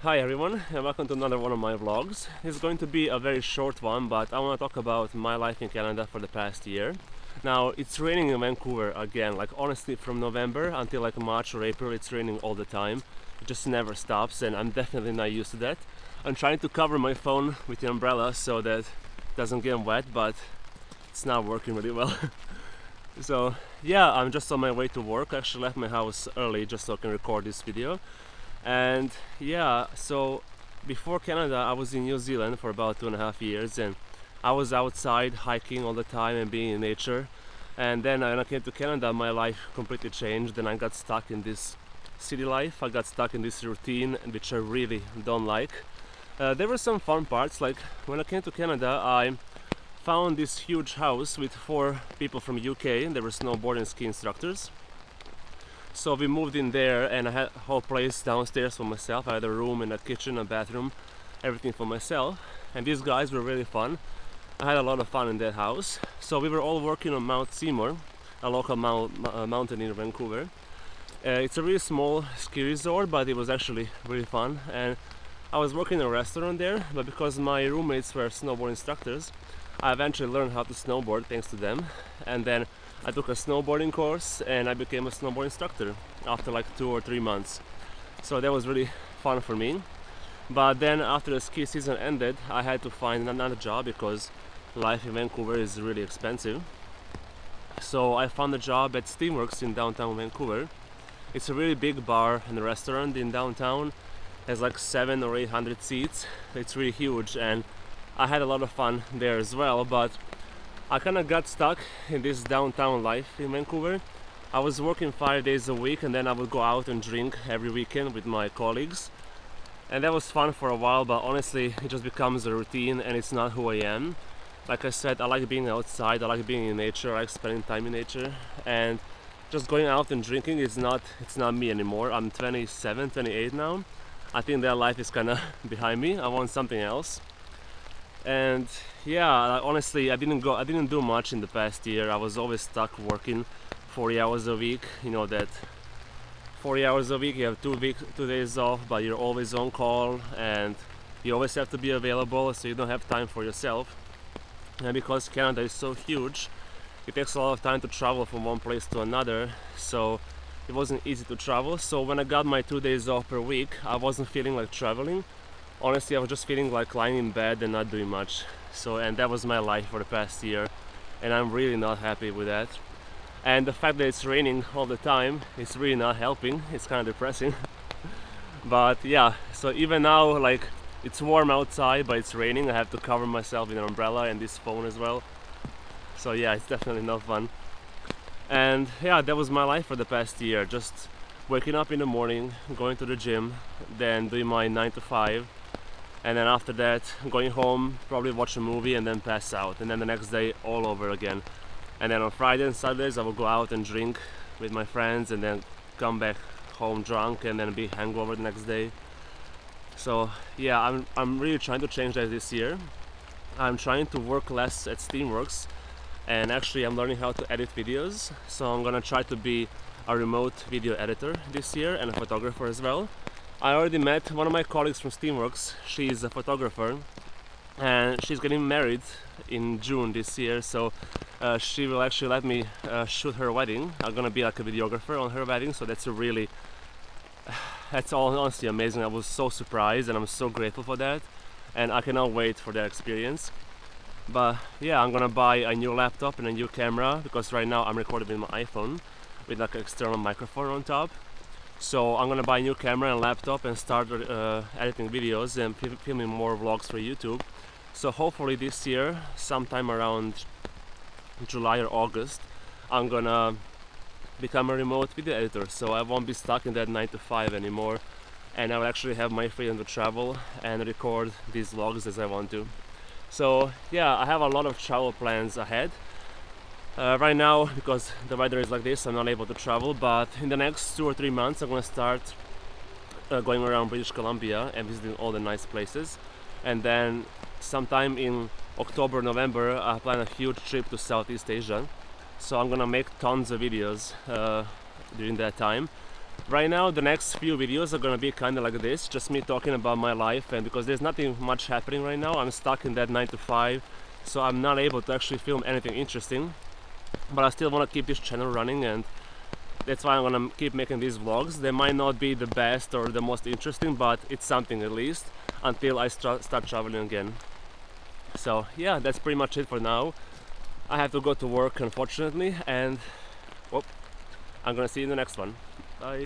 Hi everyone, and welcome to another one of my vlogs. It's going to be a very short one, but I want to talk about my life in Canada for the past year. Now, it's raining in Vancouver again, like honestly from November until like March or April it's raining all the time. It just never stops and I'm definitely not used to that. I'm trying to cover my phone with the umbrella so that it doesn't get wet, but it's not working really well. So yeah, I'm just on my way to work. I actually left my house early just so I can record this video. And yeah, so before Canada I was in New Zealand for about 2.5 years, and I was outside hiking all the time and being in nature. And then when I came to Canada, my life completely changed and I got stuck in this city life. I got stuck in this routine, which I really don't like. There were some fun parts, like when I came to Canada I found this huge house with 4 people from UK. They were snowboard and ski instructors. So we moved in there and I had a whole place downstairs for myself. I had a room and a kitchen, a bathroom, everything for myself. And these guys were really fun. I had a lot of fun in that house. So we were all working on Mount Seymour, a local mountain in Vancouver. It's a really small ski resort, but it was actually really fun. And I was working in a restaurant there, but because my roommates were snowboard instructors, I eventually learned how to snowboard thanks to them. And then I took a snowboarding course and I became a snowboard instructor after like 2 or 3 months. So that was really fun for me. But then after the ski season ended, I had to find another job because life in Vancouver is really expensive. So I found a job at Steamworks in downtown Vancouver. It's a really big bar and restaurant in downtown. It has like 700 or 800 seats. It's really huge and I had a lot of fun there as well, but I kind of got stuck in this downtown life in Vancouver. I was working 5 days a week and then I would go out and drink every weekend with my colleagues. And that was fun for a while, but honestly it just becomes a routine and it's not who I am. Like I said, I like being outside, I like being in nature, I like spending time in nature. And just going out and drinking it's not me anymore. I'm 27, 28 now. I think that life is kind of behind me. I want something else. And yeah, honestly I didn't do much in the past year. I was always stuck working 40 hours a week. You know that 40 hours a week, you have 2 days off, but you're always on call and you always have to be available, so you don't have time for yourself. And because Canada is so huge, it takes a lot of time to travel from one place to another, so it wasn't easy to travel. So when I got my 2 days off per week, I wasn't feeling like traveling. Honestly, I was just feeling like lying in bed and not doing much. And that was my life for the past year, and I'm really not happy with that. And the fact that it's raining all the time, it's really not helping. It's kind of depressing. But yeah, so even now, like, it's warm outside, but it's raining. I have to cover myself with an umbrella and this phone as well. So yeah, it's definitely not fun. And yeah, that was my life for the past year. Just waking up in the morning, going to the gym, then doing my 9 to 5. And then after that, going home, probably watch a movie and then pass out. And then the next day, all over again. And then on Friday and Saturdays, I will go out and drink with my friends and then come back home drunk and then be hangover the next day. So yeah, I'm really trying to change that this year. I'm trying to work less at Steamworks, and actually I'm learning how to edit videos. So I'm gonna try to be a remote video editor this year and a photographer as well. I already met one of my colleagues from Steamworks. She's a photographer and she's getting married in June this year, so she will actually let me shoot her wedding. I'm gonna be like a videographer on her wedding, so that's all honestly amazing. I was so surprised and I'm so grateful for that, and I cannot wait for that experience. But yeah, I'm gonna buy a new laptop and a new camera because right now I'm recording with my iPhone with like an external microphone on top. So I'm gonna buy a new camera and laptop and start editing videos and filming more vlogs for YouTube. So hopefully this year, sometime around July or August, I'm gonna become a remote video editor. So I won't be stuck in that 9 to 5 anymore, and I'll actually have my freedom to travel and record these vlogs as I want to. So yeah, I have a lot of travel plans ahead. Right now, because the weather is like this, I'm not able to travel, but in the next 2 or 3 months I'm gonna start going around British Columbia and visiting all the nice places. And then sometime in October, November, I plan a huge trip to Southeast Asia. So I'm gonna make tons of videos during that time. Right now the next few videos are gonna be kind of like this, just me talking about my life, and because there's nothing much happening right now, I'm stuck in that 9 to 5, so I'm not able to actually film anything interesting, but I still want to keep this channel running, and that's why I'm gonna keep making these vlogs. They might not be the best or the most interesting, but it's something at least until I start traveling again. So yeah, that's pretty much it for now. I have to go to work, unfortunately, and well, I'm gonna see you in the next one. Bye.